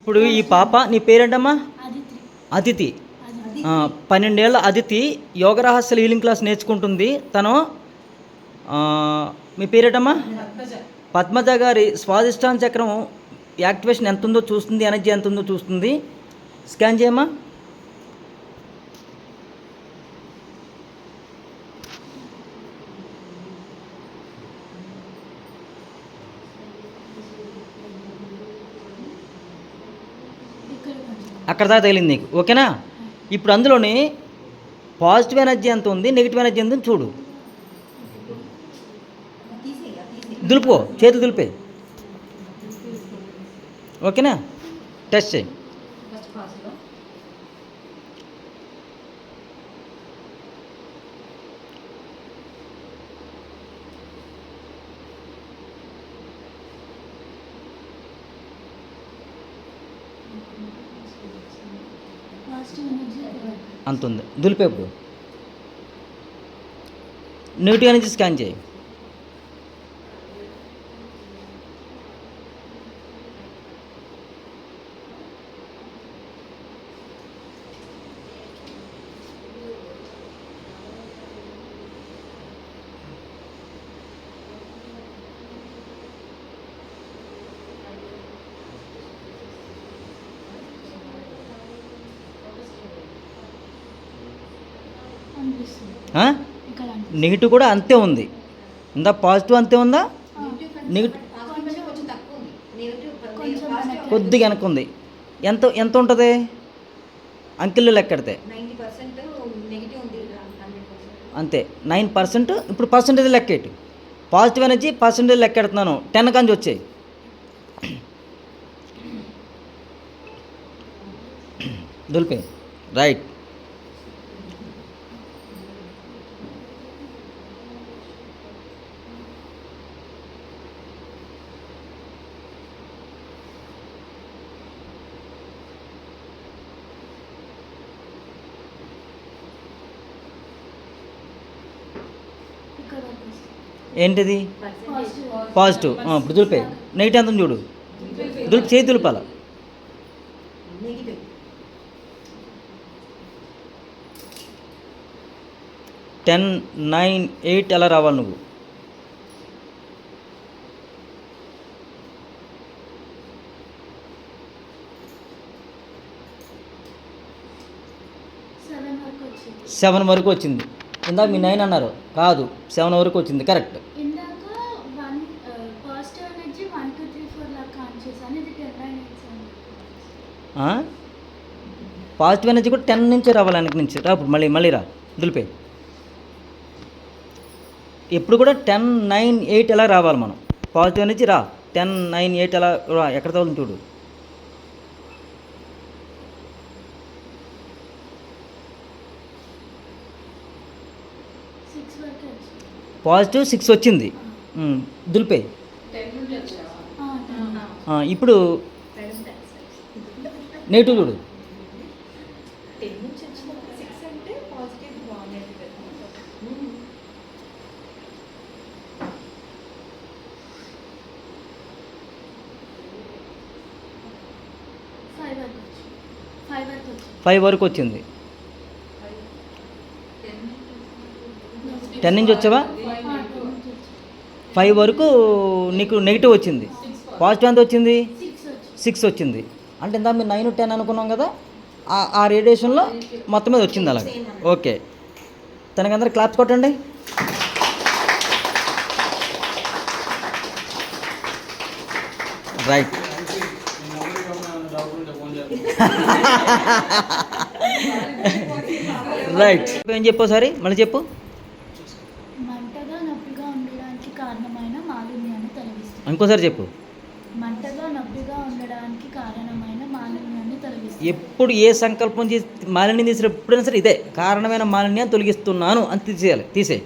ఇప్పుడు ఈ పాప నీ పేరేంటమ్మా? అదితి. 12 ఏళ్ళ అదితి యోగ రహస్యాల హీలింగ్ క్లాస్ నేర్చుకుంటుంది. తను మీ పేరేటమ్మా? పద్మజ గారి స్వాదిష్టాన చక్రం యాక్టివేషన్ ఎంత ఉందో చూస్తుంది, ఎనర్జీ ఎంత ఉందో చూస్తుంది. స్కాన్ చేయమ్మా. అక్కడ దాకా తగిలింది నీకు, ఓకేనా? ఇప్పుడు అందులోని పాజిటివ్ ఎనర్జీ ఎంత ఉంది, నెగిటివ్ ఎనర్జీ ఎంత ఉంది చూడు. దులుపుకో, చేతులు దులిపే, ఓకేనా? టెస్ట్ చేయి. అంత ఉంది, దులిపే. ఇప్పుడు నెగిటివ్ ఎనర్జీ స్కాన్ చేయి. నెగిటివ్ కూడా అంతే ఉంది. ఇందా పాజిటివ్ అంతే ఉందా? నెగిటివ్ కొద్దిగా వెనక్కి ఉంది. ఎంత ఎంత ఉంటుంది అంకెల్లో లెక్కెడితే? అంతే, 9%. ఇప్పుడు పర్సంటేజ్ లెక్కేటి. పాజిటివ్ ఎనర్జీ పర్సంటేజ్ లెక్కెడుతున్నాను. 10 కాంచి వచ్చాయి. దులిపే, రైట్. ఏంటిది? పాజిటివ్. ఇప్పుడు దులిపే. నెగిటివ్ ఎంత చూడు, దులిపి చేయి దులిపాల. టెన్, 9, 8 ఎలా రావాలి నువ్వు? సెవెన్ వరకు వచ్చింది. ఇందాక మీ 9 అన్నారు, కాదు 7 వరకు వచ్చింది. కరెక్ట్. పాజిటివ్ ఎనర్జీ కూడా 10 నుంచి రావాలి, వెనక నుంచి రా. ఇప్పుడు మళ్ళీ రా, దులిపే. ఎప్పుడు కూడా 10, 9, 8 ఎలా రావాలి మనం? పాజిటివ్ ఎనర్జీ రా. 10, 9, 8 ఎలా రా, ఎక్కడ తగులుతుంది చూడు. పాజిటివ్ 6 వచ్చింది. దులిపే. ఇప్పుడు నెగిటివ్ చూడు. ఫైవ్ వరకు వచ్చింది. 10 నుంచి వచ్చావా? 5 వరకు నీకు నెగిటివ్ వచ్చింది. పాజిటివ్ ఎంత వచ్చింది? 6 వచ్చింది. అంటే ఇందా మీరు 9, 10 అనుకున్నాం కదా, ఆ రేడియేషన్లో మొత్తం మీద వచ్చింది అలాగే. ఓకే, తనకి అందరు క్లాప్స్ కొట్టండి. రైట్. రైట్. ఏం చెప్పు సరే, మళ్ళీ చెప్పు. ఇంకోసారి చెప్పు. ఎప్పుడు ఏ సంకల్పం చేసి మాలిన్యం తీసిన ఎప్పుడైనా సరే ఇదే కారణమైన మాలిన్యాన్ని తొలగిస్తున్నాను అని తీసేయి.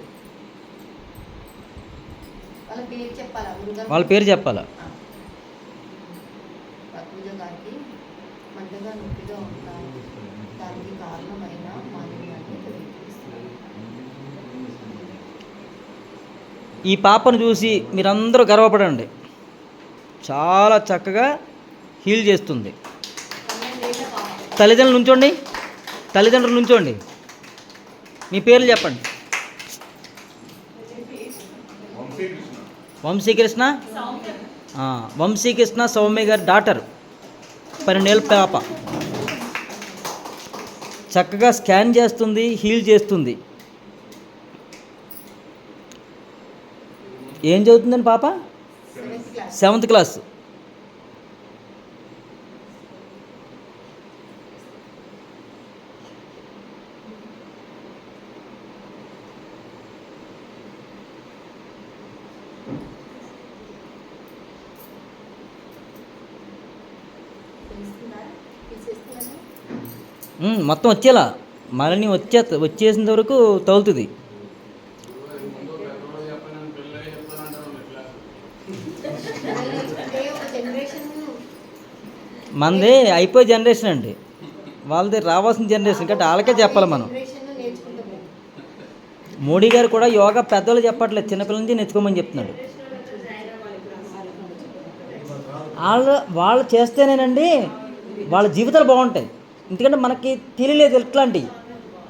వాళ్ళ పేరు చెప్పాలా? ఈ పాపను చూసి మీరందరూ గర్వపడండి. చాలా చక్కగా హీల్ చేస్తుంది. తల్లిదండ్రులు నుంచోండి. తల్లిదండ్రులు నుంచోండి. మీ పేర్లు చెప్పండి. వంశీకృష్ణ. వంశీకృష్ణ సౌమ్య గారి డాటర్, 12 ఏళ్ళ పాప. చక్కగా స్కాన్ చేస్తుంది, హీల్ చేస్తుంది. ఏం చదువుతుందండి పాప? 7th class. మొత్తం వచ్చేలా మళ్ళీ వచ్చేసిన వరకు తగులుతుంది. మనది అయిపోయే జనరేషన్ అండి, వాళ్ళది రావాల్సిన జనరేషన్ కాబట్టి వాళ్ళకే చెప్పాలి మనం. మోడీ గారు కూడా యోగా పెద్దలు చెప్పట్లేదు, చిన్నపిల్లల నుంచి నేర్చుకోమని చెప్తున్నాడు. వాళ్ళు చేస్తేనేనండి వాళ్ళ జీవితాలు బాగుంటాయి. ఎందుకంటే మనకి తెలియలేదు ఎట్లాంటివి.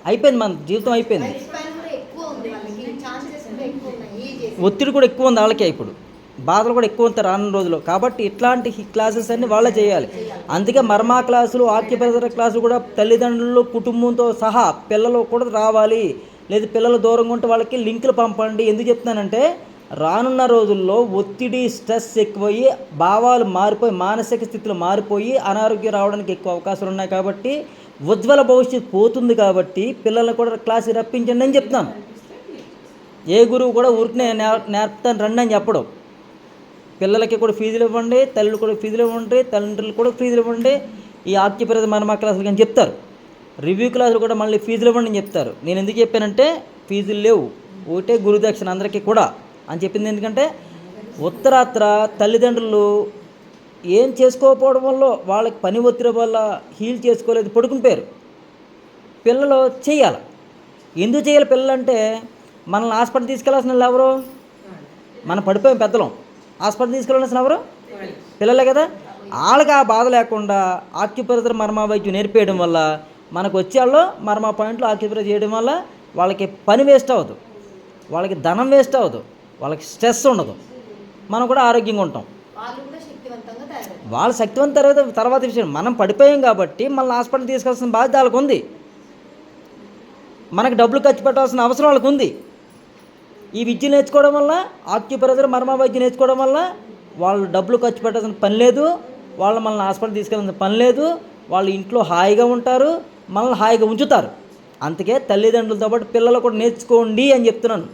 అయిపోయింది, మన జీవితం అయిపోయింది. ఒత్తిడి కూడా ఎక్కువ ఉంది వాళ్ళకే, ఇప్పుడు బాధలు కూడా ఎక్కువ ఉంటాయి రానున్న రోజుల్లో. కాబట్టి ఇట్లాంటి క్లాసెస్ అన్నీ వాళ్ళే చేయాలి. అందుకే మర్మా క్లాసులు, ఆక్యుప్రెషర్ క్లాసులు కూడా తల్లిదండ్రులు కుటుంబంతో సహా పిల్లలు కూడా రావాలి. లేదు పిల్లలు దూరంగా ఉంటే వాళ్ళకి లింకులు పంపండి. ఎందుకు చెప్తున్నానంటే రానున్న రోజుల్లో ఒత్తిడి, స్ట్రెస్ ఎక్కువయ్యి భావాలు మారిపోయి, మానసిక స్థితులు మారిపోయి అనారోగ్యం రావడానికి ఎక్కువ అవకాశాలు ఉన్నాయి. కాబట్టి ఉజ్వల భవిష్యత్తు పోతుంది. కాబట్టి పిల్లల్ని కూడా క్లాస్కి రప్పించండి అని చెప్తాను. ఏ గురువు కూడా ఊరికనే నేర్పుతాను రండి అని చెప్పడం. పిల్లలకి కూడా ఫీజులు ఇవ్వండి, తల్లులు కూడా ఫీజులు ఇవ్వండి, తల్లిదండ్రులు కూడా ఫీజులు ఇవ్వండి. ఈ ఆక్యుప్రెషర్ మర్మా క్లాసులు కానీ చెప్తారు. రివ్యూ క్లాసులు కూడా మళ్ళీ ఫీజులు ఇవ్వండి అని చెప్తారు. నేను ఎందుకు చెప్పానంటే ఫీజులు లేవు, ఒకటే గురుదక్షిణ అందరికీ కూడా అని చెప్పింది. ఎందుకంటే ఉత్తరాత్ర తల్లిదండ్రులు ఏం చేసుకోకపోవడం వల్ల, వాళ్ళకి పని ఒత్తిడి వల్ల హీల్ చేసుకోలేదు, పడుకుని పోయారు. పిల్లలు చేయాలి. ఎందుకు చేయాలి పిల్లలు అంటే, మనల్ని హాస్పిటల్ తీసుకెళ్లాల్సిన వాళ్ళు ఎవరు? మనం పడిపోయాం పెద్దలం. హాస్పిటల్ తీసుకెళ్ళాల్సిన ఎవరు? పిల్లలే కదా. వాళ్ళకి ఆ బాధ లేకుండా ఆక్యుప్రెషర్ మర్మా వైద్యం నేర్పేయడం వల్ల మనకు వచ్చే వాళ్ళు మర్మా పాయింట్లు ఆక్యుప్రెషర్ చేయడం వల్ల వాళ్ళకి పని వేస్ట్ అవ్వదు, వాళ్ళకి ధనం వేస్ట్ అవ్వదు, వాళ్ళకి స్ట్రెస్ ఉండదు, మనం కూడా ఆరోగ్యంగా ఉంటాం. వాళ్ళు శక్తివంతం తర్వాత విషయం. మనం పడిపోయాం కాబట్టి మళ్ళీ హాస్పిటల్ తీసుకెళ్లాల్సిన బాధ్యత వాళ్ళకు ఉంది. మనకు డబ్బులు ఖర్చు పెట్టాల్సిన అవసరం వాళ్ళకు ఉంది. ఈ విద్య నేర్చుకోవడం వల్ల, ఆక్యుప్రెషర్ మర్మా వైద్యం నేర్చుకోవడం వల్ల వాళ్ళు డబ్బులు ఖర్చు పెట్టాల్సిన పని లేదు, వాళ్ళు మనల్ని హాస్పిటల్ తీసుకెళ్ళాల్సిన పని లేదు, వాళ్ళు ఇంట్లో హాయిగా ఉంటారు, మనల్ని హాయిగా ఉంచుతారు. అందుకే తల్లిదండ్రులతో పాటు పిల్లలు కూడా నేర్చుకోండి అని చెప్తున్నాను.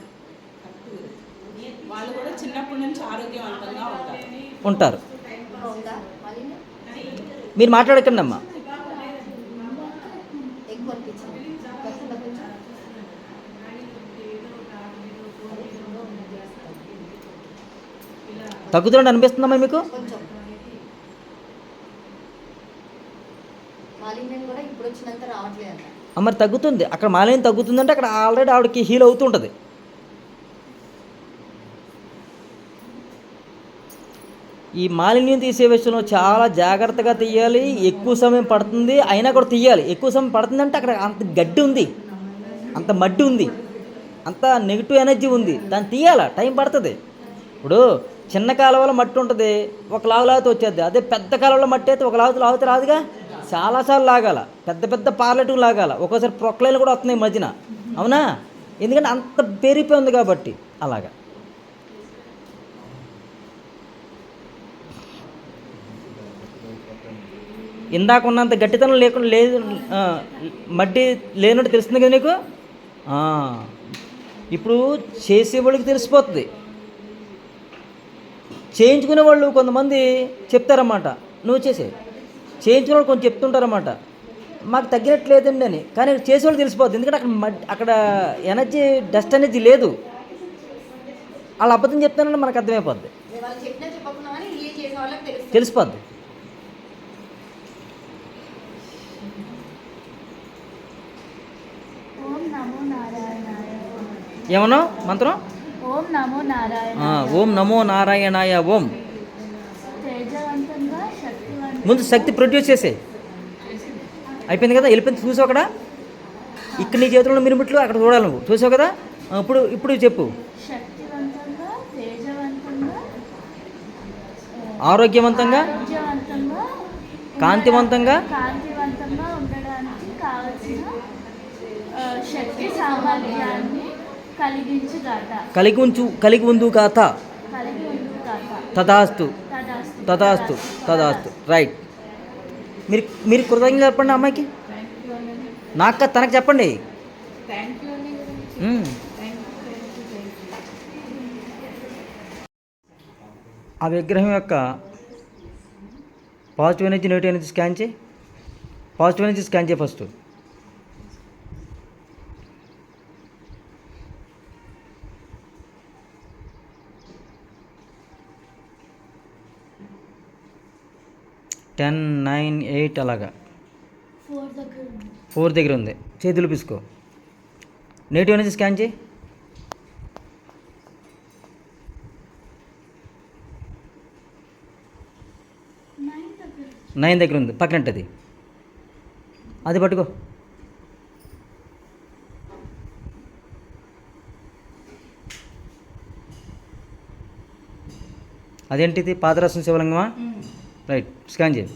ఉంటారు. మీరు మాట్లాడకండి అమ్మా. తగ్గుతున్నట్టు అనిపిస్తుందమ్మా మీకు? మరి తగ్గుతుంది. అక్కడ మాలిన్యం తగ్గుతుందంటే అక్కడ ఆల్రెడీ ఆవిడకి హీల్ అవుతుంటుంది. ఈ మాలిన్యం తీసే విషయంలో చాలా జాగ్రత్తగా తీయాలి. ఎక్కువ సమయం పడుతుంది, అయినా కూడా తీయాలి. ఎక్కువ సమయం పడుతుందంటే అక్కడ అంత గడ్డి ఉంది, అంత మడ్డి ఉంది, అంత నెగిటివ్ ఎనర్జీ ఉంది, దాన్ని తీయాలా టైం పడుతుంది. ఇప్పుడు చిన్న కాలువలో మట్టి ఉంటుంది, ఒక లాగులాగితే వచ్చేది. అదే పెద్ద కాలువలో మట్టి అయితే ఒక లాగితే రాదుగా, చాలాసార్లు లాగాల, పెద్ద పెద్ద పార్లెటివ్ లాగాల. ఒక్కోసారి ప్రొక్లైన్లు కూడా వస్తున్నాయి మధ్యన, అవునా? ఎందుకంటే అంత పెరిగిపోయి ఉంది కాబట్టి. అలాగా ఇందాక ఉన్నంత గట్టితనం లేకుండా లేదు, మడ్డి లేనట్టు తెలుస్తుంది కదా నీకు. ఇప్పుడు చేసేవాళ్ళకి తెలిసిపోతుంది. చేయించుకునే వాళ్ళు కొంతమంది చెప్తారన్నమాట, నువ్వు చేయించుకునే వాళ్ళు కొంచెం చెప్తుంటారన్నమాట, మాకు తగ్గినట్లేదండి అని. కానీ చేసేవాళ్ళు తెలిసిపోతుంది. ఎందుకంటే అక్కడ ఎనర్జీ, డస్ట్ ఎనర్జీ లేదు. వాళ్ళు అబద్ధం చెప్తానని మనకు అర్థమైపోద్ది, తెలిసిపోద్ది. ఏమన్నా మంత్రం? ఓం నమో నారాయణ. ఓం నమో నారాయణాయ. ఓం ముందు శక్తి ప్రొడ్యూస్ చేసే అయిపోయింది కదా, వెళ్ళిపోయింది. చూసావు అక్కడ, ఇక్కడ నీ చేతిలో ఉన్న మిరుమిట్లు అక్కడ చూడాలి నువ్వు. చూసావు కదా, ఇప్పుడు చెప్పు. శక్తివంతంగా, తేజవంతంగా, ఆరోగ్యవంతంగా, ఆరోగ్యవంతంగా, కాంతివంతంగా కాంతివంతంగా ఉండడానికి కావలసిన శక్తి సామర్థ్యాన్ని కలిగి ఉందు కాత. కలిగి ఉండు కాక. తదాస్తు తదాస్తు. తదాస్తు తదాస్తు. రైట్. మీరు కృతజ్ఞత చెప్పండి అమ్మాయికి. నాకు తనకు చెప్పండి. ఆ విగ్రహం యొక్క positive energy, negative energy scan చేయి. పాజిటివ్ ఎనర్జీ స్కాన్ చేయి ఫస్ట్. టెన్, 9, 8 అలాగా 4 దగ్గర ఉంది. చేతులు పిసుకో. నెగిటివ్ ఎనర్జీ స్కాన్ చేయి. 9 దగ్గర ఉంది, పక్కనంటది. అది పట్టుకో. అదేంటిది? పాదరసం శివలింగమా? రైట్. స్కాన్ చేయి.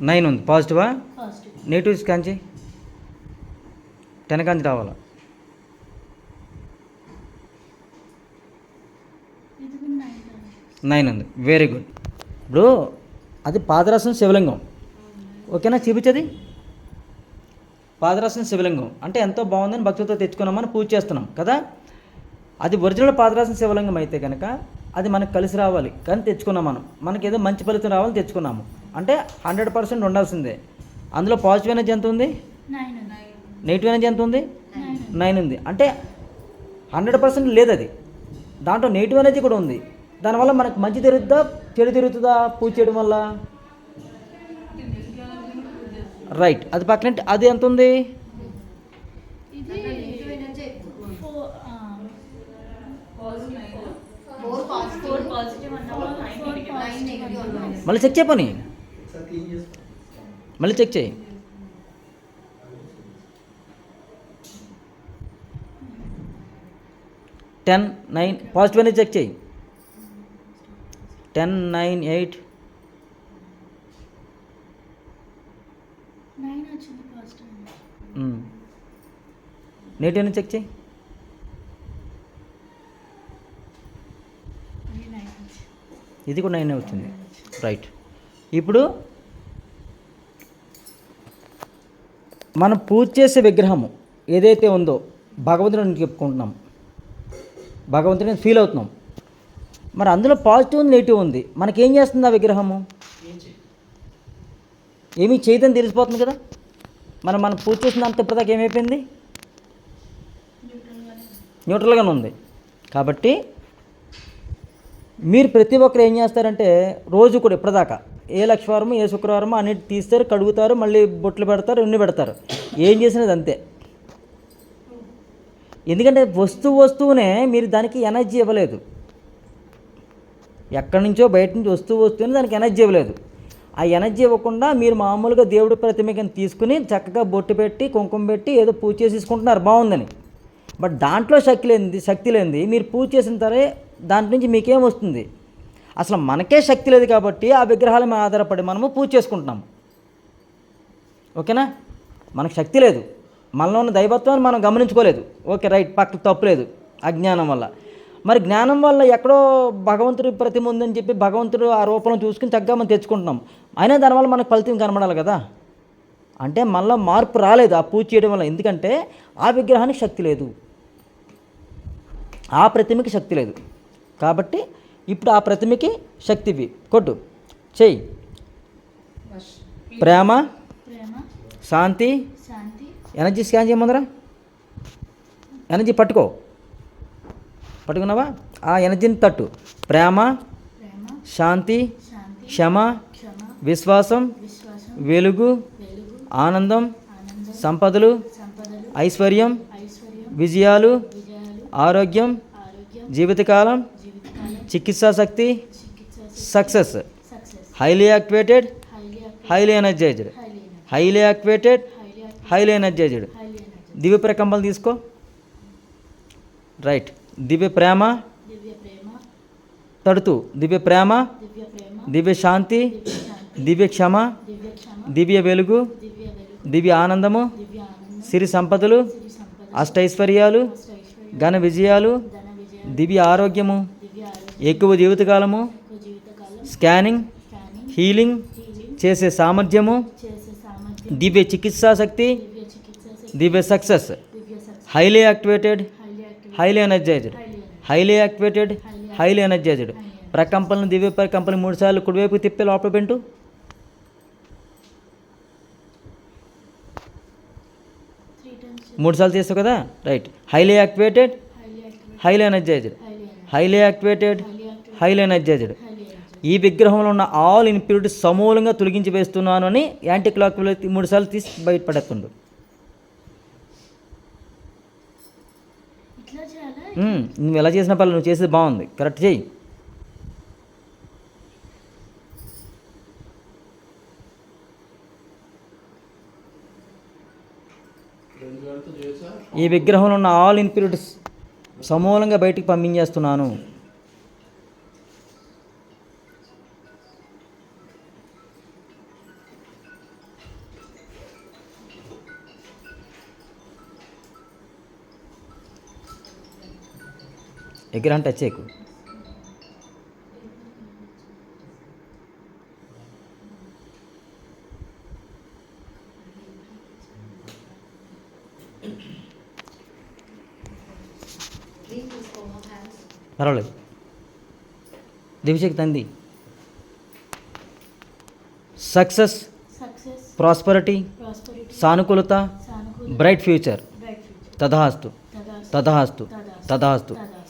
9 ఉంది. పాజిటివా? నెగిటివ్ స్కాన్ చేయి. 10 కాంచి రావాలా? 9 ఉంది. Very good. ఇప్పుడు అది పాదరసం శివలింగం. ఓకేనా? చూపించది. పాదరసం శివలింగం అంటే ఎంతో బాగుందని భక్తులతో తెచ్చుకున్నామని పూజ చేస్తున్నాం కదా. అది ఒరిజినల్ పాదరసం శివలింగం అయితే కనుక అది మనకు కలిసి రావాలి కానీ తెచ్చుకున్నాం మనం. మనకి ఏదో మంచి ఫలితం రావాలని తెచ్చుకున్నాము అంటే 100% ఉండాల్సిందే. అందులో పాజిటివ్ ఎనర్జీ ఎంత ఉంది? 9. నెగిటివ్ ఎనర్జీ ఎంత ఉంది? 9 ఉంది. అంటే 100% లేదు అది. దాంట్లో నెగిటివ్ ఎనర్జీ కూడా ఉంది. దానివల్ల మనకు మంచి తిరుగుతుందా, చెడు తిరుగుతుందా పూజ చేయడం వల్ల? రైట్. అది పక్కన అది ఎంత ఉంది? మళ్ళీ చెక్ చేయపని, మళ్ళీ చెక్ చేయి. టెన్, 9 పాజిటివ్ అనేది చెక్ చేయి. 10, 9, 8 నెగిటివ్ అనేది చెక్ చేయి. ఇది కూడా 9 వచ్చింది. రైట్. ఇప్పుడు మనం పూజ చేసే విగ్రహము ఏదైతే ఉందో భగవంతుడిని చెప్పుకుంటున్నాం, భగవంతుడిని ఫీల్ అవుతున్నాం. మరి అందులో పాజిటివ్ నెగిటివ్ ఉంది. మనకేం చేస్తుంది ఆ విగ్రహము? ఏమీ చేయదని తెలిసిపోతుంది కదా. మనం పూజ చేసినంత ఇప్పటిదాకా ఏమైపోయింది? న్యూట్రల్గానే ఉంది. కాబట్టి మీరు ప్రతి ఒక్కరు ఏం చేస్తారంటే రోజు కూడా ఇప్పటిదాకా ఏ లక్షవారము ఏ శుక్రవారము అన్నిటి తీస్తారు, కడుగుతారు, మళ్ళీ బొట్లు పెడతారు, ఇన్ని పెడతారు. ఏం చేసినది అంతే. ఎందుకంటే వస్తువునే మీరు దానికి ఎనర్జీ ఇవ్వలేదు. ఎక్కడి నుంచో బయట నుంచి వస్తువుని దానికి ఎనర్జీ ఇవ్వలేదు. ఆ ఎనర్జీ ఇవ్వకుండా మీరు మామూలుగా దేవుడి ప్రతిమకి తీసుకుని చక్కగా బొట్టు పెట్టి కుంకుమ పెట్టి ఏదో పూజ చేసుకుంటున్నారు, బాగుందని. బట్ దాంట్లో శక్తి లేనిది మీరు పూజ చేసిన తర్వాత దాంట్ నుంచి మీకేం వస్తుంది? అసలు మనకే శక్తి లేదు కాబట్టి ఆ విగ్రహాల మీద ఆధారపడి మనము పూజ చేసుకుంటున్నాము. ఓకేనా? మనకు శక్తి లేదు, మనలో ఉన్న దైవత్వాన్ని మనం గమనించుకోలేదు. ఓకే, రైట్, పక్కన తప్పులేదు అజ్ఞానం వల్ల. మరి జ్ఞానం వల్ల ఎక్కడో భగవంతుడి ప్రతిమ ఉందని చెప్పి భగవంతుడు ఆ రూపంలో చూసుకుని చక్కగా మనం తెచ్చుకుంటున్నాం. అయినా దానివల్ల మనకు ఫలితం కనబడాలి కదా. అంటే మనలో మార్పు రాలేదు ఆ పూజ చేయడం వల్ల. ఎందుకంటే ఆ విగ్రహానికి శక్తి లేదు, ఆ ప్రతిమకి శక్తి లేదు. కాబట్టి ఇప్పుడు ఆ ప్రతిమకి శక్తివి కొట్టు చెయ్యి. ప్రేమ, శాంతి, ఎనర్జీ స్కాన్ చేయమందరా. ఎనర్జీ పట్టుకున్నావా? ఆ ఎనర్జీని తట్టు. ప్రేమ, శాంతి, క్షమ, విశ్వాసం, వెలుగు, ఆనందం, సంపదలు, ఐశ్వర్యం, విజయాలు, ఆరోగ్యం, జీవితకాలం, చికిత్సా శక్తి, success. Success. Highly activated, highly active. Highly energised. Highly energy. Highly activated, highly active. Highly energised. Highly ఎనర్జీ. దివ్య ప్రకంపనలు తీసుకో. రైట్. దివ్య ప్రేమ, దివ్య ప్రేమ. తడుతూ దివ్య ప్రేమ, దివ్య ప్రేమ. దివ్య శాంతి, దివ్య శాంతి. దివ్య క్షమ, దివ్య క్షమ. దివ్య వెలుగు, దివ్య వెలుగు. దివ్య ఆనందము, దివ్య ఆనందం. సిరి సంపదలు, సిరి సంపద. అష్టైశ్వర్యాలు, అష్టైశ్వర్యం. ఘన విజయాలు, ధన విజయం. దివ్య ఆరోగ్యము, దివ్య ఆరోగ్యం. ఎక్కువ జీవితకాలము, ఎక్కువ జీవితకాలం. Scanning, scanning. Healing healing. చేసే సామర్థ్యము, చేసే సామర్థ్యం. దివ్య చికిత్సా శక్తి, దివ్య చికిత్స శక్తి. దివ్య సక్సెస్. దివ్య success. Highly activated, highly active. Highly energised. Highly energy. Highly activated, highly energised. ప్రకంపనలు దివ్య ప్రకంపనలు 3 సార్లు కుడివైపు తిప్పి లోపల పెట్టు. 3 times. 3 సార్లు చేస్తావు కదా. Right. Highly activated, highly active. Highly energised. Highly energy. Highly activated, highly active. Highly energised. Highly energy. ఈ విగ్రహంలో ఉన్న ఆల్ ఇన్ప్యూరిటీస్ సమూలంగా తొలగించి వేస్తున్నాను అని యాంటీ క్లాక్ 3 సార్లు తీసి బయటపడేస్తుండు. ఇట్లా చేయాలా? నువ్వు ఎలా చేసిన పనులు నువ్వు చేసేది బాగుంది, కరెక్ట్ చెయ్యి. ఈ విగ్రహంలో ఉన్న ఆల్ ఇన్ప్యూరిటీస్ సమూలంగా బయటికి పంపించేస్తున్నాను. విగ్రహం టచ్ చేయకు. పర్వాలేదు. దివ్యశక్తి అంది. Success, success. Prosperity, prosperity. సానుకూలత, సానుకూల. Bright future. Bright future. తథాస్తు, తదాస్తు. తథాస్తు, తదాస్తు. తథాస్తు. తదాస్తు.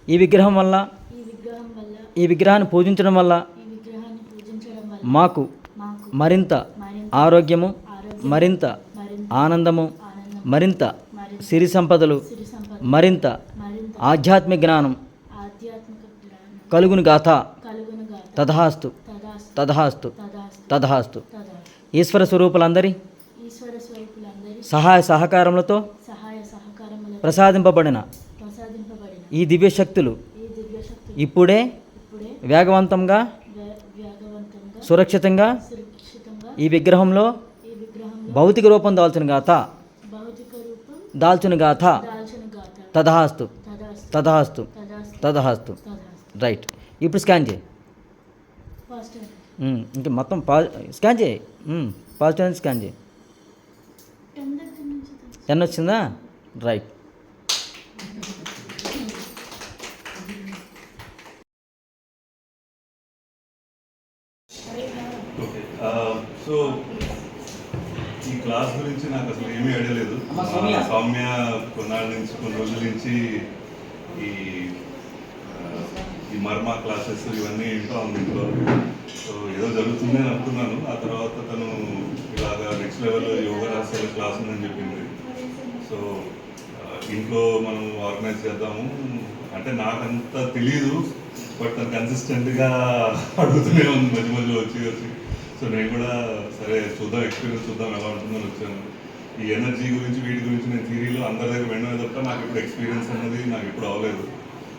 ఈ విగ్రహం వల్ల, ఈ విగ్రహం వల్ల, ఈ విగ్రహాన్ని పూజించడం వల్ల ఈ విగ్రహాన్ని పూజించడం వల్ల మాకు మాకు మరింత మరింత ఆరోగ్యము, ఆరోగ్యం, మరింత మరింత ఆనందము, ఆనందం, మరింత మరింత సిరి సంపదలు, సిరి సంపద, మరింత మరింత ఆధ్యాత్మిక జ్ఞానం ఆధ్యాత్మిక జ్ఞానం కలుగును గాథ. కలుగునుగాక. తథాస్తు, తదాస్తు. తథాస్తు, తదాస్తు. తథాస్తు. తదాస్తు. ఈశ్వర స్వరూపులందరి ఈశ్వర స్వరూపులందరి సహాయ సహకారములతో సహాయ సహకారములతో ప్రసాదింపబడిన ప్రసాదింపబడిన ఈ దివ్య శక్తులు ఈ దివ్య శక్తులు ఇప్పుడే ఇప్పుడే వేగవంతంగా, వేగవంతంగా, సురక్షితంగా సురక్షితంగా ఈ విగ్రహంలో ఈ విగ్రహంలో భౌతిక రూపం దాల్చిన గాథ, భౌతిక రూపం దాల్చిన గాథ. దాల్చిన గాథ. తథాస్తు, తదాస్తు. తథాస్తు, తదాస్తు. తథాస్తు. తదాస్తు. రైట్. ఇప్పుడు స్కాన్ చేయి. పాజిటివ్. ఇంకా మొత్తం స్కాన్ చేయి. పాజిటివ్ స్కాన్ చేయి. 10 దగ్గర నుంచి తెలుసు. 10 వచ్చిందా. రైట్. సో ఈ క్లాస్ గురించి నాకు అసలు ఏమీ ఐడియా లేదు. అమ్మ సౌమ్య. సౌమ్య కొన్ని రోజుల నుంచి ఈ ఈ మర్మ క్లాసెస్ ఇవన్నీ ఏంటో ఇంట్లో సో ఏదో జరుగుతుంది అని అనుకున్నాను. ఆ తర్వాత తను ఇలాగా నెక్స్ట్ లెవెల్లో యోగా రాసే క్లాస్ ఉందని చెప్పింది. సో ఇంట్లో మనం ఆర్గనైజ్ చేద్దాము అంటే నాకంత తెలియదు, బట్ తను కన్సిస్టెంట్గా అడుగుతూనే ఉంది మధ్య మధ్యలో వచ్చి. సో నేను కూడా సరే చూద్దాం, ఎక్స్పీరియన్స్ చూద్దాం ఎలా ఉంటుందని వచ్చాను. ఈ ఎనర్జీ గురించి వీటి గురించి నేను థియరీలో అందరి దగ్గర వినమే తప్ప నాకు ఇప్పుడు ఎక్స్పీరియన్స్ అనేది నాకు ఎప్పుడు అవ్వలేదు.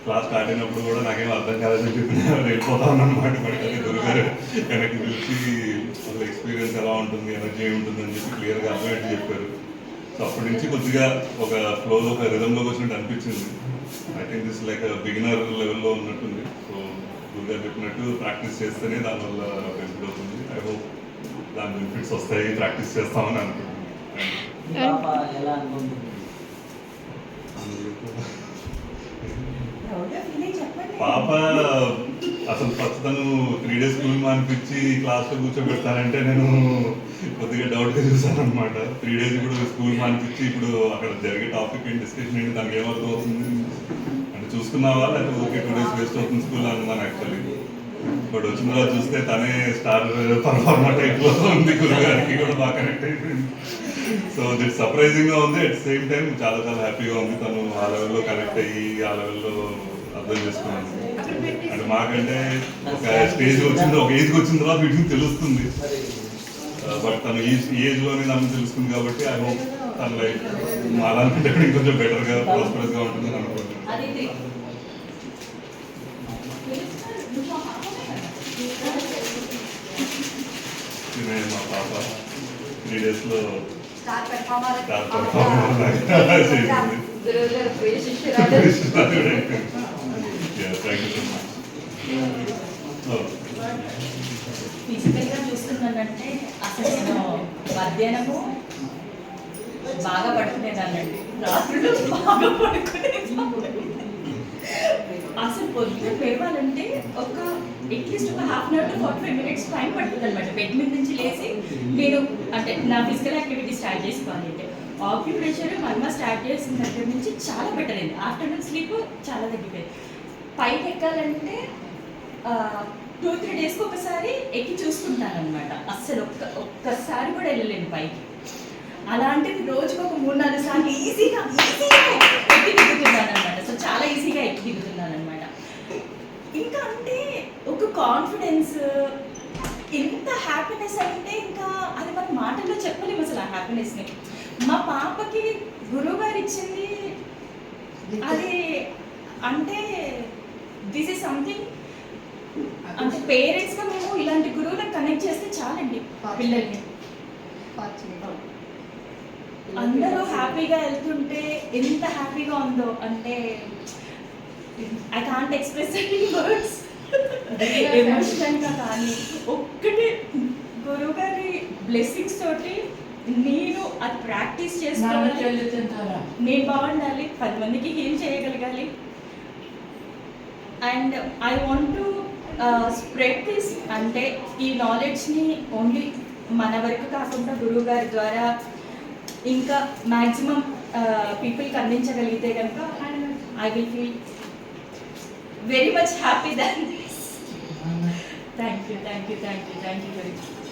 క్లాస్ స్టార్ట్ అయినప్పుడు కూడా నాకేం అర్థం కాలేదని చెప్పి వెళ్ళిపోతా ఉన్నాను మాట పడి గురుగారు వెనక్కి పిలిచి అసలు ఎక్స్పీరియన్స్ ఎలా ఉంటుంది, ఎనర్జీ ఏముంటుంది అని చెప్పి క్లియర్గా అర్థమయ్యేట్టు చెప్పారు. సో అప్పటి నుంచి కొద్దిగా ఒక ఫ్లోలో ఒక రిథంలోకి వచ్చినట్టు అనిపించింది. I think this like beginner లెవెల్లో ఉన్నట్టుంది. సో గురుగారు చెప్పినట్టు ప్రాక్టీస్ చేస్తేనే దానివల్ల బెనిఫిట్ అవుతుంది. ఐ హోప్ దాని బెనిఫిట్స్ వస్తాయి, ప్రాక్టీస్ చేస్తామని అనుకుంటున్నాను. పాప అసలు ఫస్ట్ తను 3 days స్కూల్ మానిపించి క్లాస్లో కూర్చోబెడతానంటే నేను కొద్దిగా డౌట్గా చూసాను అనమాట. 3 days ఇప్పుడు స్కూల్ మానిపించి ఇప్పుడు అక్కడ జరిగే టాపిక్ ఏంటి, డిస్కషన్ ఏంటి, దానికి ఏమర్థం అవుతుంది అంటే చూసుకున్నావా లేకపోతే ఓకే 2 days వేస్ట్ అవుతుంది స్కూల్ అనుకున్నాను యాక్చువల్లీ. బట్ వచ్చిన తర్వాత చూస్తే తనే స్టార్ పర్ఫార్మర్ టైప్లో ఉంది, గురుగారికి కూడా బాగా కనెక్ట్ అయిపోయింది. సో దిట్ సర్ప్రైజింగ్గా ఉంది, అట్ సేమ్ టైం చాలా చాలా హ్యాపీగా ఉంది. తను ఆ లెవెల్లో కనెక్ట్ అయ్యి ఆ లెవెల్లో అర్థం చేసుకున్నాను. అంటే మాకంటే ఒక స్టేజ్ వచ్చింది, ఒక ఏజ్కి వచ్చిన తర్వాత వీటికి తెలుస్తుంది. బట్ తను ఈ ఏజ్లోనే నన్ను తెలుస్తుంది కాబట్టి ఐ హోప్ తన లైఫ్ మాలాంటి ఇంకొంచెం బెటర్గా ప్రాస్పరస్గా ఉంటుందని అనుకుంటున్నాను. ఈమె మా పాప 3 daysలో స్టార్ పెర్ఫార్మర్ చేసింది. గురువు గారు ప్రియ శిష్యురాలు. Thank you so much. ఫిజికల్గా చూస్తున్నానంటే అసలు నేను మధ్యాహ్నము బాగా పడుకునేదాన్నండి, రాత్రులు బాగా పడుకునేదాన్ని. అసలు పొద్దున లేవాలంటే ఒక అట్లీస్ట్ ఒక ½ hour to 45 minutes టైం పడుతుంది అనమాట. బెడ్ మీద నుంచి లేచి నేను అంటే నా ఫిజికల్ యాక్టివిటీ స్టార్ట్ చేసుకోవాలి అంటే ఆక్యుప్రెషర్ మర్మ స్టార్ట్ చేసిన దగ్గర నుంచి చాలా బెటర్ అయింది. ఆఫ్టర్నూన్ స్లీప్ చాలా తగ్గిపోయింది. పైకి ఎక్కాలంటే 2-3 daysకి ఒకసారి ఎక్కి చూసుకుంటాను అనమాట. అస్సలు ఒక్కసారి కూడా వెళ్ళలేను పైకి. అలాంటిది రోజుకు ఒక 3-4 సార్లు ఈజీగా ఎక్కి దిగుతున్నాను అనమాట. సో చాలా ఈజీగా ఎక్కి దిగుతున్నాను అనమాట. ఇంకా అంటే ఒక కాన్ఫిడెన్స్, ఎంత హ్యాపీనెస్ అంటే ఇంకా అది మన మాటల్లో చెప్పలేము అసలు ఆ హ్యాపీనెస్ని. మా పాపకి గురువు గారు ఇచ్చింది అది అంటే దిస్ ఈజ్ సంథింగ్. అంటే పేరెంట్స్గా మేము ఇలాంటి గురువులకు కనెక్ట్ చేస్తే చాలండి పిల్లల్ని. అందరూ హ్యాపీగా వెళ్తుంటే ఎంత హ్యాపీగా ఉందో అంటే I can't express it in words. ఎమోషనల్గా కానీ ఒక్కటి గురువు గారి బ్లెస్సింగ్స్ తోటి నేను అది ప్రాక్టీస్ చేసుకోవాలి. నేను బాగుండాలి, 10 మందికి హీల్ చేయగలగాలి. And I want to spread this. అంటే ఈ నాలెడ్జ్ని ఓన్లీ మన వరకు కాకుండా గురువు గారి ద్వారా ఇంకా మ్యాక్సిమం పీపుల్కి అందించగలిగితే కనుక I will feel very much happy than this. Thank you very much.